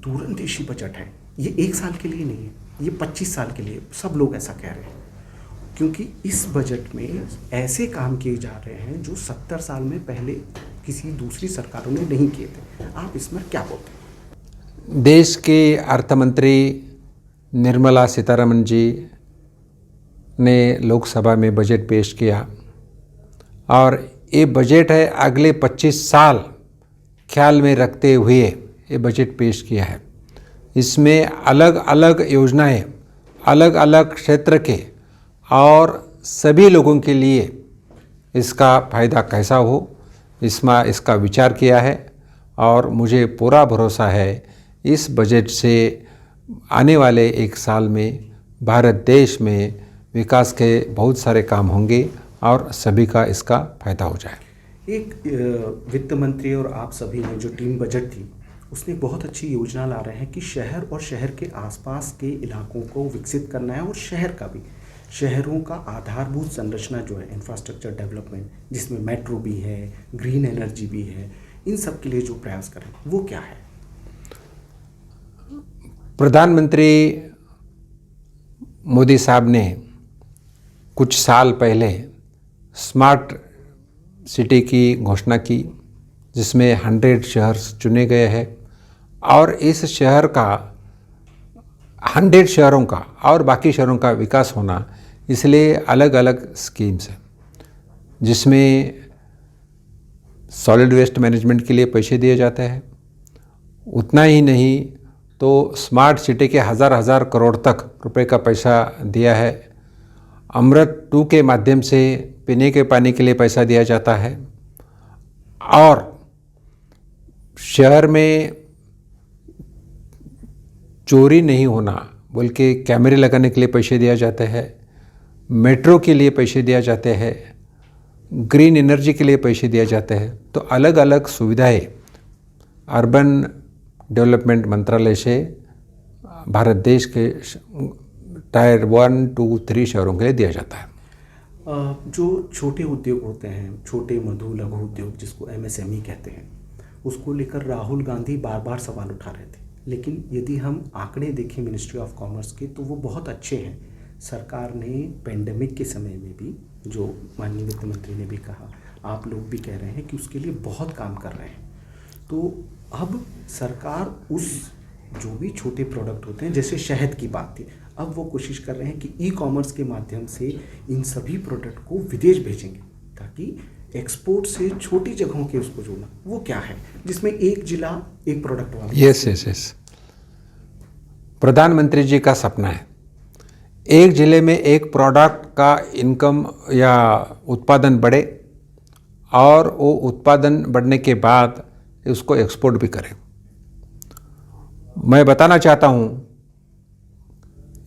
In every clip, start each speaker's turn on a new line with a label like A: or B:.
A: दूरंदेशी budget है। ये 1 साल के लिए नहीं है, ये 25 साल के लिए, सब लोग ऐसा कह रहे हैं, क्योंकि इस बजट में ऐसे काम किए जा रहे हैं जो 70 साल में पहले किसी दूसरी सरकारों ने नहीं किए थे। आप इसमें क्या बोलते हैं?
B: देश के अर्थ मंत्री निर्मला सीतारमण जी ने लोकसभा में बजट पेश किया और ये बजट है अगले 25 साल ख्याल में रखते हुए ये बजट पेश किया है। इसमें अलग अलग योजनाएं अलग अलग क्षेत्र के और सभी लोगों के लिए इसका फ़ायदा कैसा हो इसका विचार किया है और मुझे पूरा भरोसा है इस बजट से आने वाले 1 साल में भारत देश में विकास के बहुत सारे काम होंगे और सभी का इसका फ़ायदा हो जाए।
A: एक वित्त मंत्री और आप सभी ने जो टीम बजट थी उसने बहुत अच्छी योजना ला रहे हैं कि शहर और शहर के आसपास के इलाकों को विकसित करना है, और शहर का भी, शहरों का आधारभूत संरचना जो है इंफ्रास्ट्रक्चर डेवलपमेंट, जिसमें मेट्रो भी है, ग्रीन एनर्जी भी है, इन सब के लिए जो प्रयास करें वो क्या है?
B: प्रधानमंत्री मोदी साहब ने कुछ साल पहले स्मार्ट सिटी की घोषणा की, जिसमें 100 शहर चुने गए हैं और इस शहर का 100 शहरों का और बाकी शहरों का विकास होना, इसलिए अलग अलग स्कीम्स हैं, जिसमें सॉलिड वेस्ट मैनेजमेंट के लिए पैसे दिए जाते हैं। उतना ही नहीं तो स्मार्ट सिटी के हज़ार करोड़ तक रुपए का पैसा दिया है। अमृत 2 के माध्यम से पीने के पानी के लिए पैसा दिया जाता है और शहर में चोरी नहीं होना बोल के कैमरे लगाने के लिए पैसे दिया जाते हैं, मेट्रो के लिए पैसे दिया जाते हैं, ग्रीन एनर्जी के लिए पैसे दिए जाते हैं। तो अलग अलग सुविधाएं अर्बन डेवलपमेंट मंत्रालय से भारत देश के टायर 1, 2, 3 शहरों के लिए दिया जाता है।
A: जो छोटे उद्योग होते हैं, छोटे मधु लघु उद्योग जिसको MSME कहते हैं, उसको लेकर राहुल गांधी बार बार सवाल उठा रहे थे, लेकिन यदि हम आंकड़े देखें मिनिस्ट्री ऑफ कॉमर्स के तो वो बहुत अच्छे हैं। सरकार ने पेंडेमिक के समय में भी, जो माननीय वित्त मंत्री ने भी कहा, आप लोग भी कह रहे हैं कि उसके लिए बहुत काम कर रहे हैं। तो अब सरकार उस जो भी छोटे प्रोडक्ट होते हैं, जैसे शहद की बात थी, अब वो कोशिश कर रहे हैं कि ई-कॉमर्स के माध्यम से इन सभी प्रोडक्ट को विदेश भेजेंगे, ताकि एक्सपोर्ट से छोटी जगहों के उसको जोड़ना। वो क्या है जिसमें एक जिला एक प्रोडक्ट वाला?
B: यस प्रधानमंत्री जी का सपना है एक जिले में एक प्रोडक्ट का इनकम या उत्पादन बढ़े और वो उत्पादन बढ़ने के बाद उसको एक्सपोर्ट भी करें। मैं बताना चाहता हूँ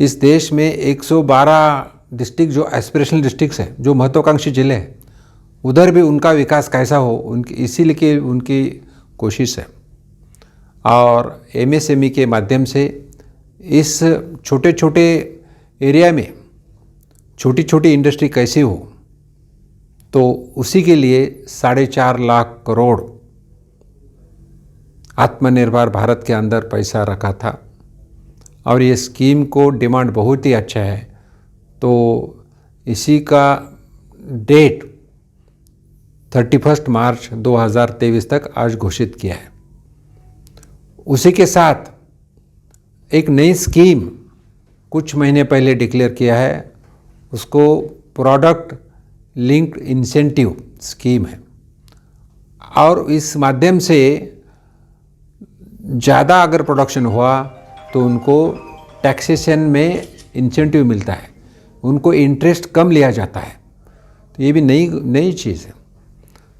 B: इस देश में 112 डिस्ट्रिक्ट जो एस्पिरेशनल डिस्ट्रिक्ट्स हैं, जो महत्वाकांक्षी जिले हैं, उधर भी उनका विकास कैसा हो उनकी इसीलिए उनकी कोशिश है। और MSME के माध्यम से इस छोटे छोटे एरिया में छोटी छोटी इंडस्ट्री कैसी हो, तो उसी के लिए 4.5 लाख करोड़ आत्मनिर्भर भारत के अंदर पैसा रखा था और ये स्कीम को डिमांड बहुत ही अच्छा है। तो इसी का डेट 31 मार्च 2023 तक आज घोषित किया है। उसी के साथ एक नई स्कीम कुछ महीने पहले डिक्लेयर किया है, उसको प्रोडक्ट लिंक्ड इंसेंटिव स्कीम है और इस माध्यम से ज़्यादा अगर प्रोडक्शन हुआ तो उनको टैक्सेशन में इंसेंटिव मिलता है, उनको इंटरेस्ट कम लिया जाता है। तो ये भी नई चीज़ है।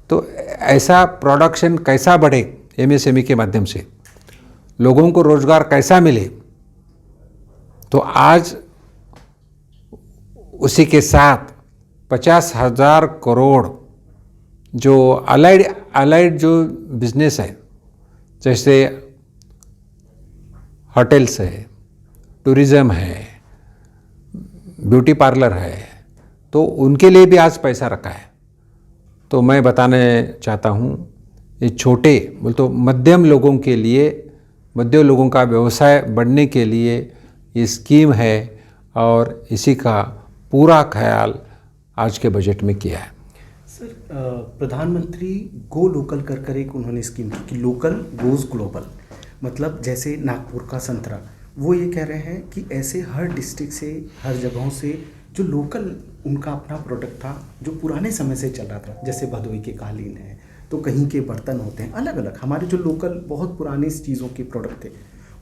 B: तो ऐसा प्रोडक्शन कैसा बढ़े MSME के माध्यम से, लोगों को रोज़गार कैसा मिले, तो आज उसी के साथ 50,000 करोड़ जो अलाइड जो बिजनेस है, जैसे होटल्स है, टूरिज़्म है, ब्यूटी पार्लर है, तो उनके लिए भी आज पैसा रखा है। तो मैं बताना चाहता हूँ ये छोटे बोल तो मध्यम लोगों के लिए मध्यम लोगों का व्यवसाय बढ़ने के लिए ये स्कीम है और इसी का पूरा ख्याल आज के बजट में किया है।
A: सर, प्रधानमंत्री गो लोकल कर एक उन्होंने स्कीम की कि लोकल गोज ग्लोबल, मतलब जैसे नागपुर का संतरा, वो ये कह रहे हैं कि ऐसे हर डिस्ट्रिक्ट से, हर जगहों से जो लोकल उनका अपना प्रोडक्ट था जो पुराने समय से चल रहा था, जैसे भदोई के कालीन है तो कहीं के बर्तन होते हैं, अलग अलग हमारे जो लोकल बहुत पुरानी चीज़ों के प्रोडक्ट थे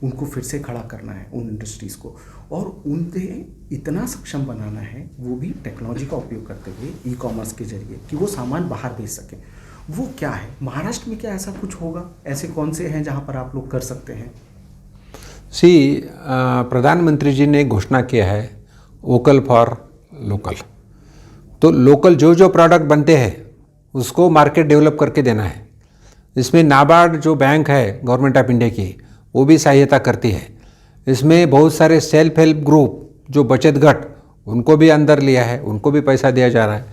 A: उनको फिर से खड़ा करना है उन इंडस्ट्रीज़ को, और उन्हें इतना सक्षम बनाना है वो भी टेक्नोलॉजी का उपयोग करते हुए ई कॉमर्स के जरिए कि वो सामान बाहर भेज सकें। वो क्या है महाराष्ट्र में, क्या ऐसा कुछ होगा? ऐसे कौन से हैं जहाँ पर आप लोग कर सकते हैं?
B: प्रधानमंत्री जी ने घोषणा किया है वोकल फॉर लोकल। तो लोकल जो जो प्रोडक्ट बनते हैं उसको मार्केट डेवलप करके देना है। इसमें नाबार्ड जो बैंक है गवर्नमेंट ऑफ इंडिया की, वो भी सहायता करती है। इसमें बहुत सारे सेल्फ हेल्प ग्रुप जो बचत गट, उनको भी अंदर लिया है, उनको भी पैसा दिया जा रहा है।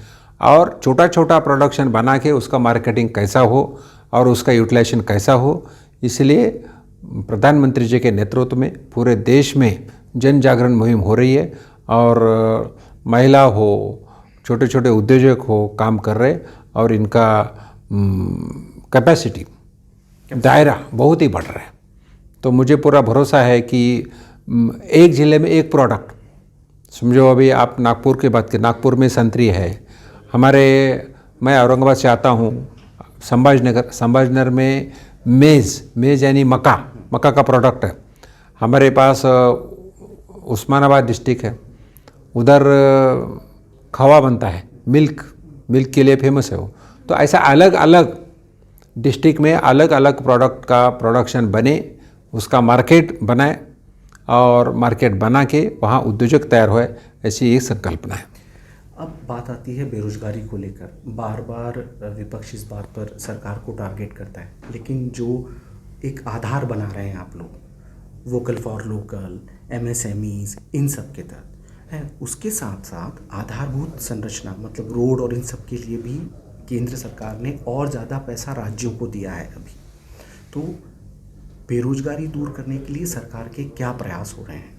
B: और छोटा छोटा प्रोडक्शन बना के उसका मार्केटिंग कैसा हो और उसका यूटिलाइजेशन कैसा हो, इसलिए प्रधानमंत्री जी के नेतृत्व में पूरे देश में जन जागरण मुहिम हो रही है। और महिला हो, छोटे छोटे उद्योजक हो काम कर रहे, और इनका कैपेसिटी दायरा बहुत ही बढ़ रहा है। तो मुझे पूरा भरोसा है कि एक ज़िले में एक प्रोडक्ट, समझो अभी आप नागपुर की बात करें, नागपुर में संतरी है मैं औरंगाबाद से आता हूँ, संभाजीनगर में मेज़ यानी मक्का का प्रोडक्ट है। हमारे पास उस्मानाबाद डिस्ट्रिक्ट है, उधर खवा बनता है, मिल्क के लिए फेमस है वो। तो ऐसा अलग अलग डिस्ट्रिक्ट में अलग अलग प्रोडक्ट का प्रोडक्शन बने, उसका मार्केट बनाए और मार्केट बना के वहाँ उद्योजक तैयार हुए, ऐसी एक संकल्पना है।
A: अब बात आती है बेरोजगारी को लेकर। बार बार विपक्ष इस बात पर सरकार को टारगेट करता है, लेकिन जो एक आधार बना रहे हैं आप लोग, वोकल फॉर लोकल, MSMEs, इन सब के तहत है, उसके साथ साथ आधारभूत संरचना मतलब रोड और इन सब के लिए भी केंद्र सरकार ने और ज़्यादा पैसा राज्यों को दिया है अभी। तो बेरोजगारी दूर करने के लिए सरकार के क्या प्रयास हो रहे हैं?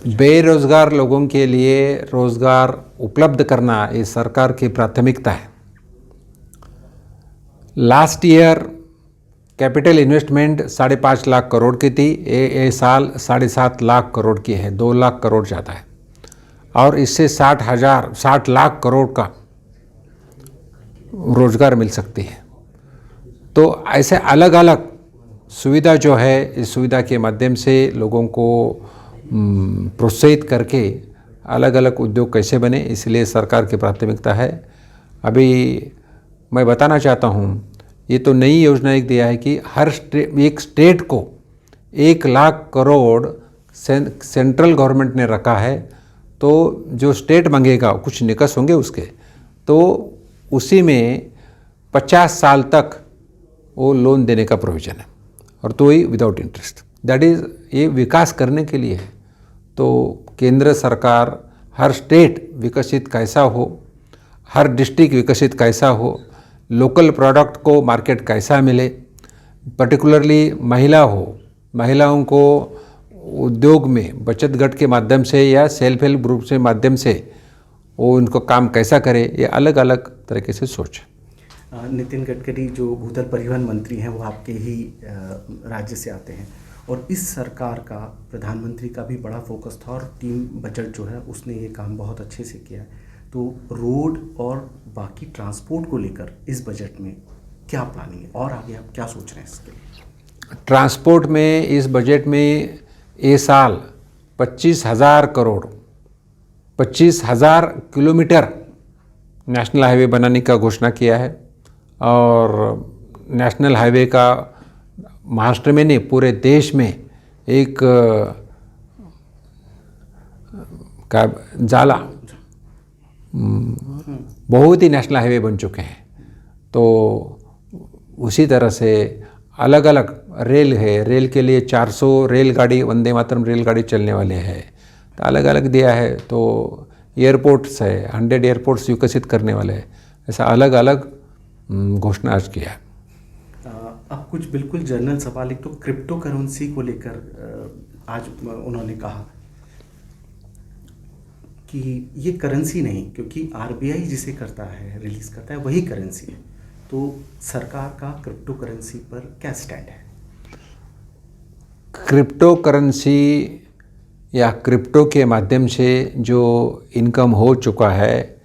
B: बेरोजगार लोगों के लिए रोजगार उपलब्ध करना ये सरकार की प्राथमिकता है। Last year capital investment 5.5 lakh crore की थी, ये साल 7.5 लाख करोड़ की है, 2 लाख करोड़ ज़्यादा है। और इससे 60 लाख करोड़ का रोजगार मिल सकती है। तो ऐसे अलग अलग सुविधा जो है, इस सुविधा के माध्यम से लोगों को प्रोत्साहित करके अलग अलग उद्योग कैसे बने, इसलिए सरकार की प्राथमिकता है। अभी मैं बताना चाहता हूँ, ये तो नई योजना एक दिया है कि हर एक स्टेट को 1 लाख करोड़ सेंट्रल गवर्नमेंट ने रखा है। तो जो स्टेट मांगेगा, कुछ निकस होंगे उसके, तो उसी में 50 साल तक वो लोन देने का प्रोविज़न है, और तो ही विदाउट इंटरेस्ट। दैट इज़, ये विकास करने के लिए है। तो केंद्र सरकार हर स्टेट विकसित कैसा हो, हर डिस्ट्रिक्ट विकसित कैसा हो, लोकल प्रोडक्ट को मार्केट कैसा मिले, पर्टिकुलरली महिलाओं को उद्योग में बचत गट के माध्यम से या सेल्फ हेल्प ग्रुप के माध्यम से वो उनको काम कैसा करे, ये अलग अलग तरीके से सोच।
A: नितिन गडकरी जो भूतल परिवहन मंत्री हैं, वो आपके ही राज्य से आते हैं, और इस सरकार का, प्रधानमंत्री का भी बड़ा फोकस था, और टीम बजट जो है उसने ये काम बहुत अच्छे से किया है। तो रोड और बाकी ट्रांसपोर्ट को लेकर इस बजट में क्या प्लानिंग है, और आगे आप क्या सोच रहे हैं इसके लिए?
B: ट्रांसपोर्ट में इस बजट में ये साल 25,000 करोड़, 25,000 किलोमीटर नेशनल हाईवे बनाने का घोषणा किया है। और नेशनल हाईवे का महाराष्ट्र में नहीं, पूरे देश में एक का जाला बहुत ही नेशनल हाईवे बन चुके हैं। तो उसी तरह से अलग अलग रेल है, रेल के लिए 400 रेलगाड़ी, वंदे मातरम रेलगाड़ी चलने वाले हैं, तो अलग अलग दिया है। तो एयरपोर्ट्स है, 100 एयरपोर्ट्स विकसित करने वाले हैं, ऐसा अलग अलग घोषणा आज किया है।
A: अब कुछ बिल्कुल जनरल सवाल, एक तो क्रिप्टो करेंसी को लेकर आज उन्होंने कहा कि ये करेंसी नहीं, क्योंकि आरबीआई जिसे करता है, रिलीज करता है, वही करेंसी है। तो सरकार का क्रिप्टो करेंसी पर क्या स्टैंड है?
B: क्रिप्टो करेंसी या क्रिप्टो के माध्यम से जो इनकम हो चुका है,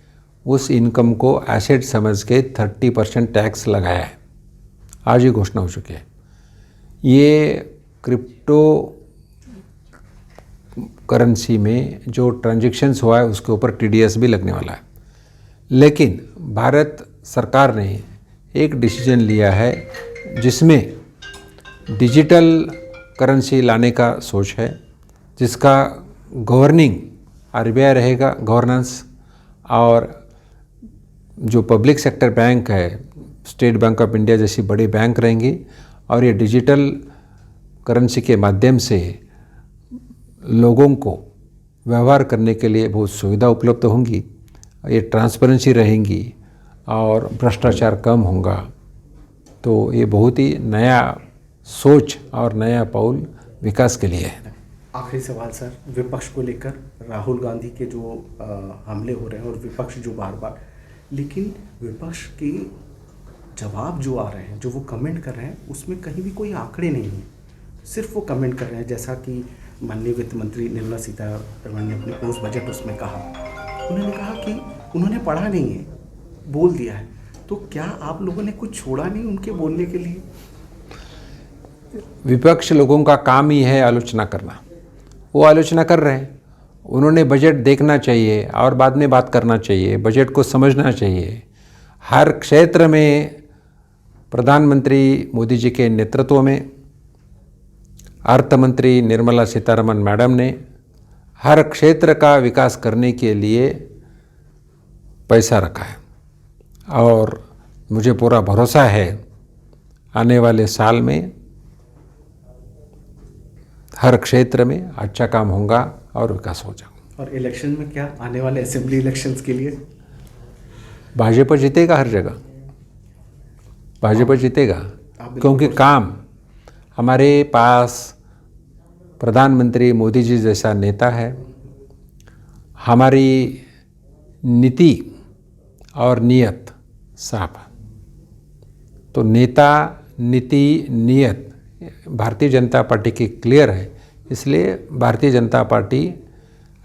B: उस इनकम को एसेट समझ के 30% टैक्स लगाया है। आज ही घोषणा हो चुकी है। ये क्रिप्टो करेंसी में जो ट्रांजैक्शंस हुआ है उसके ऊपर टीडीएस भी लगने वाला है। लेकिन भारत सरकार ने एक डिसीजन लिया है जिसमें डिजिटल करेंसी लाने का सोच है, जिसका गवर्निंग आरबीआई रहेगा, गवर्नेंस, और जो पब्लिक सेक्टर बैंक है, स्टेट बैंक ऑफ इंडिया जैसी बड़ी बैंक रहेंगी, और ये डिजिटल करेंसी के माध्यम से लोगों को व्यवहार करने के लिए बहुत सुविधा उपलब्ध होंगी, ये ट्रांसपेरेंसी रहेंगी और भ्रष्टाचार कम होगा। तो ये बहुत ही नया सोच और नया पहल विकास के लिए है।
A: आखिरी सवाल सर, विपक्ष को लेकर राहुल गांधी के जो हमले हो रहे हैं और विपक्ष जो बार बार, लेकिन विपक्ष के जवाब जो आ रहे हैं, जो वो कमेंट कर रहे हैं, उसमें कहीं भी कोई आंकड़े नहीं है, सिर्फ वो कमेंट कर रहे हैं। जैसा कि माननीय वित्त मंत्री निर्मला सीतारमण ने अपने पोस्ट बजट उसमें कहा, उन्होंने कहा कि उन्होंने पढ़ा नहीं है, बोल दिया है। तो क्या आप लोगों ने कुछ छोड़ा नहीं उनके बोलने के लिए?
B: विपक्ष लोगों का काम ही है आलोचना करना, वो आलोचना कर रहे हैं। उन्होंने बजट देखना चाहिए और बाद में बात करना चाहिए, बजट को समझना चाहिए। हर क्षेत्र में प्रधानमंत्री मोदी जी के नेतृत्व में अर्थ मंत्री निर्मला सीतारमण मैडम ने हर क्षेत्र का विकास करने के लिए पैसा रखा है, और मुझे पूरा भरोसा है आने वाले साल में हर क्षेत्र में अच्छा काम होगा और विकास हो जाएगा।
A: और इलेक्शन में क्या, आने वाले असेंबली इलेक्शंस के लिए
B: भाजपा जीतेगा, हर जगह भाजपा जीतेगा, क्योंकि काम हमारे पास प्रधानमंत्री मोदी जी जैसा नेता है। हमारी नीति और नियत साफ है। तो नेता, नीति, नियत भारतीय जनता पार्टी की क्लियर है, इसलिए भारतीय जनता पार्टी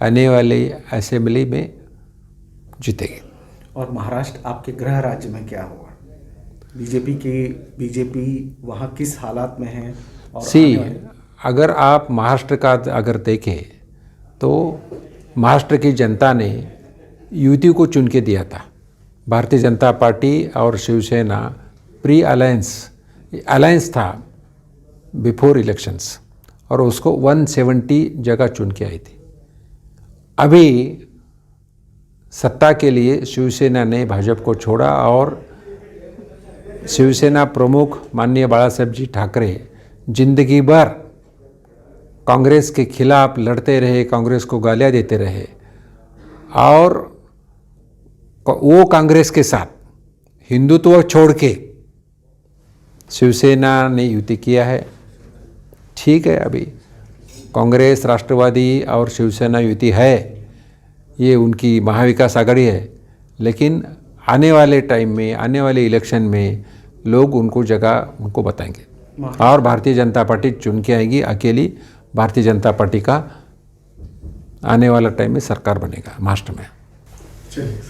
B: आने वाली असेंबली में जीतेगी।
A: और महाराष्ट्र आपके गृह राज्य में क्या होगा? बीजेपी वहाँ किस हालात में है? और
B: अगर आप महाराष्ट्र का अगर देखें तो महाराष्ट्र की जनता ने युति को चुन के दिया था। भारतीय जनता पार्टी और शिवसेना प्री अलायंस था बिफोर इलेक्शंस, और उसको 170 जगह चुन के आई थी। अभी सत्ता के लिए शिवसेना ने भाजपा को छोड़ा, और शिवसेना प्रमुख माननीय बाळासाहेब जी ठाकरे जिंदगी भर कांग्रेस के खिलाफ लड़ते रहे, कांग्रेस को गालियाँ देते रहे, और वो कांग्रेस के साथ हिंदुत्व छोड़ के शिवसेना ने युति किया है। ठीक है, अभी कांग्रेस, राष्ट्रवादी और शिवसेना युति है, ये उनकी महाविकास आघाड़ी है, लेकिन आने वाले टाइम में, आने वाले इलेक्शन में लोग उनको जगह उनको बताएंगे, और भारतीय जनता पार्टी चुन के आएगी। अकेली भारतीय जनता पार्टी का आने वाला टाइम में सरकार बनेगा महाराष्ट्र में।
A: चलिए।